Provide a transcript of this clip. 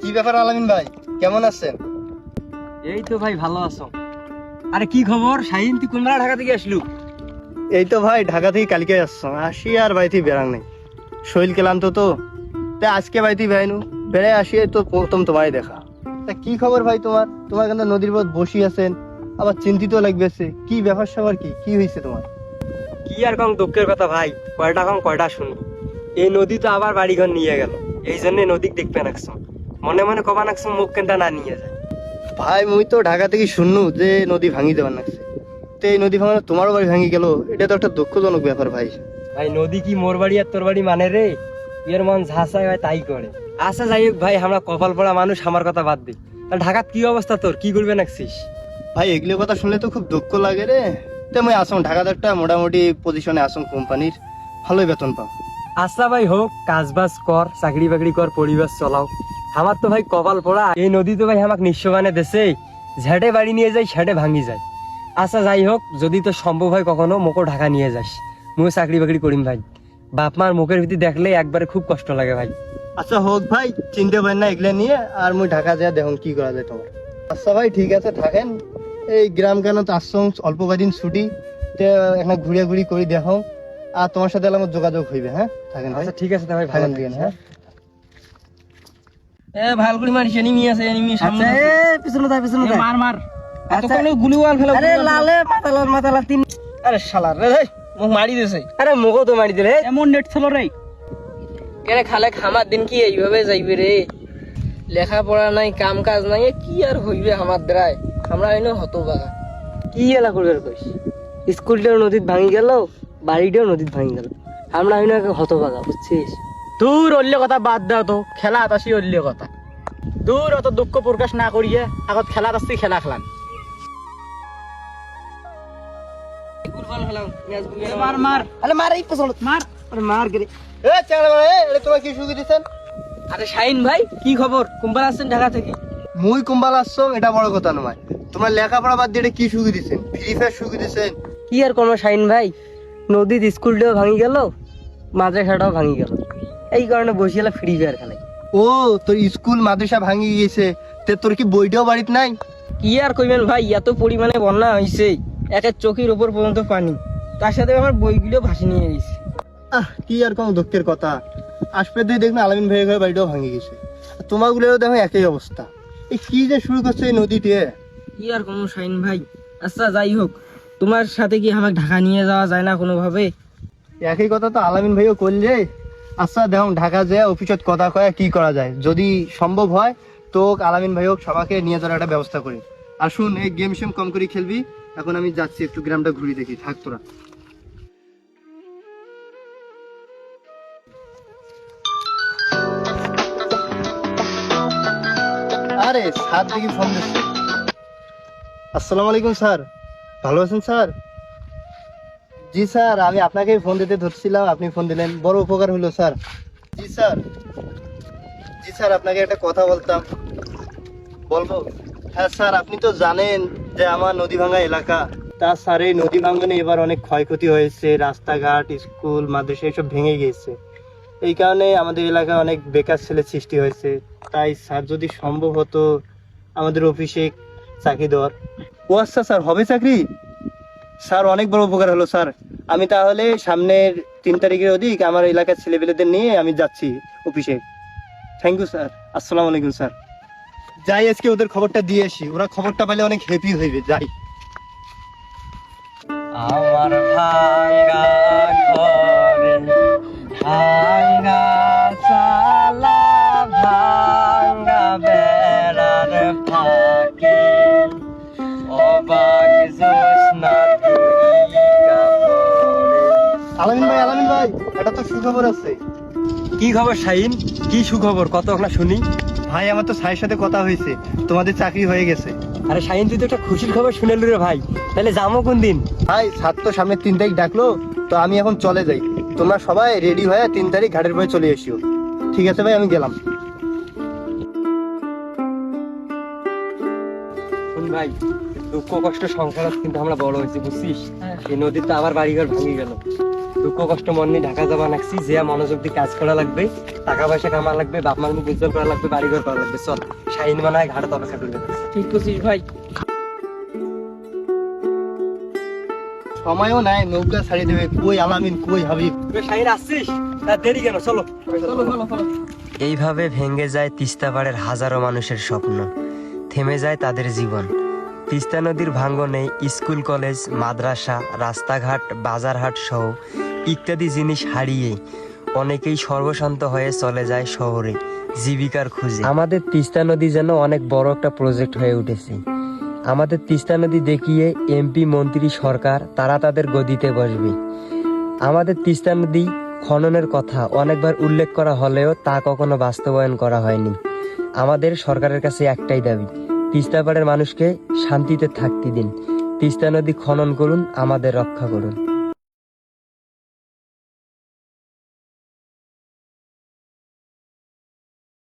কি ব্যাপার আলামিন ভাই, কেমন আছেন? এই তো ভাই ভালো আছো। আরে কি খবর শাহিন, তুই কোন বেলা ঢাকা থেকে আসলু? এই তো ভাই ঢাকা থেকে কালকে আসি আর বাড়িতে বেড়ান নেই, শরীর ক্লান্ত তো তাই আজকে বাড়িতে বেড়াইনু, বেড়ে আসি তো প্রথম তোমারই দেখা। তা কি খবর ভাই তোমার? তোমার কিন্তু নদীর পথ বসি আছেন, আবার চিন্তিত লাগবেছে, কি ব্যাপার স্যাপার কি হয়েছে তোমার? কি আর কম দুঃখের কথা ভাই, কয়টা শুনবো। এই নদী তো আবার বাড়িঘর নিয়ে গেল, এই জন্য নদী দেখবে নাকছো, মনে মনে কবা নাকছো মুখ কেনটা না নিয়ে যায়। ভাই মুই তো ঢাকা থেকে শুনলু যে নদী ভাঙি দেওয়ার নাকছে, তো এই নদী ভাঙানো তোমারও বাড়ি ভাঙি গেল, এটা তো একটা দুঃখজনক ব্যাপার ভাই। ভাই নদী কি মোর বাড়ি আর তোর বাড়ি মানে রে, এর মন ঝাঁসায় হয় তাই করে। আচ্ছা যাই হোক ভাই, আমরা কপাল পড়া মানুষ, আমার কথা বাদ দি। ঢাকাত কি অবস্থা তোর, কি করবে নাকছিস? ভাই এগুলো কথা শুনলে তো খুব দুঃখ লাগে রে। তো মুই আসুন ঢাকাতে একটা মোটামুটি পজিশনে আসুন, কোম্পানির ভালোই বেতন পাও। আচ্ছা ভাই হোক, কাজ বাজ কর, চাকরি বাকরি কর, পরিবার চলাও। আমার তো ভাই কপাল পড়া, এই নদী তো ভাই আমাকে নিঃস্ব বানে দেশে, ঝেটে বাড়ি নিয়ে যাই সেটে ভাঙি যায়। আচ্ছা যাই হোক, যদি তো সম্ভব হয় কখনো মোকো ঢাকা নিয়ে যাস, মুই চাকরি বাকরি করিম ভাই। বাপ মার মুখের ভিতরে দেখলে একবারে খুব কষ্ট লাগে ভাই। আচ্ছা হোক ভাই, চিনতে পারেন না এগুলো নিয়ে, আর মুই ঢাকা যা দেখুন কি করা যায় তোমার। আচ্ছা ভাই ঠিক আছে থাকেন, এই গ্রাম কেন তো আসছং অল্প কদিন ছুটি, তো এখানে ঘুরে ঘুরি করে দেখো, আর তোমার সাথে আমার যোগাযোগ হইবে। হ্যাঁ থাকেন ভাই। আচ্ছা ঠিক আছে ভাই, ভালো থাকেন দিন। হ্যাঁ ভাল করে মারিস, এনিমি আছে, এনিমি সামনে আছে। পিছনে দাও, পিছনে দাও। মার মার, আচ্ছা। এতক্ষণ গুলি ওয়াল ফেলা। আরে লালে মাতালা তিন। আরে শালা রে, এই মুখ মারি দিছে। আরে মুখও তো মারি দিলে। এমন নেট ছিল রে, কেন খালে খামার দিন কি এইভাবে যাইবে রে? লেখাপড়া নাই, কাম কাজ নাই, এ কি আর হইবে আমার দ্বারায়? আমরা এনে হতবাগা। কি এলা করবে কইস, স্কুলটাও নদীত ভাঙি গেল, বাড়িটাও নদীত ভাঙি গেল, আমরা হইনা হতভাগা, বুঝছিস? দূর অল্য কথা বাদ দাও তো, খেলা আতাসি অল্য কথা। দূর অত দুঃখ প্রকাশ না করিয়ে আগত খেলা আসছি, খেলা খেলান। মার মার, আরে মার, এই পছন্দ মার। আরে মার গরে। এ চ্যাংড়া ভাই, এটা তোমার কি সুযোগ দিচ্ছেন? আরে শাহিন ভাই, কি খবর? কুম্পাল আসছেন ঢাকা থেকে? মুই কুম্বাল আসছো এটা বড় কথা নয়, তোমার লেখাপড়া বাদ দিয়ে এটা কি সুযোগ দিচ্ছেন? ফ্রি ফায়ার সুযোগ দিচ্ছেন? কি আর কোনো শাইন ভাই, নদীর স্কুলটাও ভাঙি গেল, মাদ্রাসাটাও ভাঙি গেল, এই কারণে বসে গেলে ফ্রি ফায়ার খেলাই। ও তোর স্কুল মাদ্রাসা ভাঙি গেছে, তে তোর কি বইটাও বাড়িতে নাই? কি আর কইবেন ভাই, এত পরিমাণে বন্যা হয়েছে, একের চোখের উপর পর্যন্ত পানি, তার সাথে আমার বইগুলো ভাসি নিয়ে গেছে। কি আর কোনো দুঃখের কথা, আসবে দিয়ে দেখবেন আলামিন ভাইয়ের ঘরে বাড়িটাও ভাঙি গেছে, তোমার গুলো দেখো একই অবস্থা। এই কি যে শুরু করছে এই নদীতে। কি আর কোনো শাহিন ভাই। আচ্ছা যাই হোক, তোমার সাথে কি আমাকে ঢাকা নিয়ে যাওয়া যায় না কোনোভাবে? একই কথা তো আলামিন ভাইও করলে। আচ্ছা দেখো ঢাকা যায় অফিসত কথা কয়া কি করা যায়, যদি সম্ভব হয় তো আলামিন ভাই হোক সবাইকে নিয়ে যাওয়ার একটা ব্যবস্থা করি। আর শুন, এই গেম সেম কম করে খেলবি, এখন আমি যাচ্ছি একটু গ্রামটা ঘুরে দেখি, থাক তোরা। আরে স্যার দেখি ফোন দিচ্ছে। আসসালামু আলাইকুম স্যার, ভালো আছেন স্যার? জি স্যার, আমি আপনাকে ফোন দিতে ধরছিলাম, আপনি ফোন দিলেন, বড় উপকার হলো স্যার। জি স্যার, জি স্যার আপনাকে একটা কথা বলতাম। বলবো? হ্যাঁ স্যার, আপনি তো জানেন যে আমার নদী ভাঙ্গা এলাকা, তা স্যার এই নদী ভাঙ্গনে এবার অনেক ক্ষয়ক্ষতি হয়েছে, রাস্তাঘাট, স্কুল, মাদ্রাসা এসব ভেঙে গিয়েছে। এই কারণে আমাদের এলাকায় অনেক বেকার ছেলে সৃষ্টি হয়েছে। তাই স্যার যদি সম্ভব হতো আমাদের অফিসে চাকরি দেওয়ার। ও আচ্ছা স্যার, হবে চাকরি? স্যার অনেক বড় উপকার হলো স্যার, আমি তাহলে সামনের 3 তারিখের অধিক আমার এলাকার ছেলেপেলেদের নিয়ে আমি যাচ্ছি অফিসে। থ্যাংক ইউ স্যার, আসসালামু আলাইকুম স্যার। যাই আজকে ওদের খবরটা দিয়ে আসি, ওরা খবরটা পেলে অনেক হ্যাপি হইবে। যাই। আমার ভাঙ্গা ঘরে ভাঙ্গা চালা, ভাঙ্গা বেড়ার ফাঁকে অবাক জ্যোৎস্না দুইটা পড়ে। আলামিন ভাই, এটা তো সুখবর আছে। কি খবর শাহিন, কি সুখবর, কত না শুনি। ভাই আমার তো স্যারের সাথে কথা হয়েছে, তোমাদের চাকরি হয়ে গেছে। আরে শাহিন, তুই তো একটা খুশির খবর শুনেলি রে ভাই, তাহলে যাবো কোন দিন? ভাই স্যার তো সামনে 3 তারিখ ডাকলো, তো আমি এখন চলে যাই, তোমরা সবাই রেডি হয়ে 3 তারিখ ঘাটের পরে চলে এসিও। ঠিক আছে ভাই, আমি গেলাম। শুন ভাই, দুঃখ কষ্ট সংসার কিন্তু আমরা বড় হয়েছি, বুঝছিস? এই নদীতে আবার বাড়িঘর ভাঙি গেল, দুঃখ কষ্ট মন নিয়ে ঢাকা যাবা লাগছি, যে মনোযোগ দিয়ে কাজ করা লাগবে, টাকা পয়সা কামা লাগবে, বাপ মার মুখ উজ্জ্বল করা লাগবে, বাড়ি ঘর করা লাগবে। চল শাহিন মানায় ঘাটে অপেক্ষা করবে। ঠিক করছিস ভাই। সময়ও নাই, নৌকা ছাড়িয়ে দেবে। কই আলামিন, কই হাবিব? শাহিন আসছিস? তা দেরি কেন, চলো। চলো চলো চলো। এইভাবে ভেঙে যায় তিস্তা পাড়ের হাজারো মানুষের স্বপ্ন, থেমে যায় তাদের জীবন। তিস্তা নদীর ভাঙ্গনে স্কুল, কলেজ, মাদ্রাসা, রাস্তাঘাট, বাজারহাট সহ ইত্যাদি জিনিস হারিয়ে অনেকেই সর্বশান্ত হয়ে চলে যায় শহরে জীবিকার খোঁজে। আমাদের তিস্তা নদী যেন অনেক বড় একটা প্রজেক্ট হয়ে উঠেছে। আমাদের তিস্তা নদী দেখিয়ে এমপি, মন্ত্রী, সরকার তারা তাদের গদিতে বসবে। আমাদের তিস্তা নদী খননের কথা অনেকবার উল্লেখ করা হলেও তা কখনো বাস্তবায়ন করা হয়নি। আমাদের সরকারের কাছে একটাই দাবি, তিস্তা পাড়ের মানুষকে শান্তিতে থাকতে দিন। তিস্তা নদী খনন করুন, আমাদের রক্ষা করুন।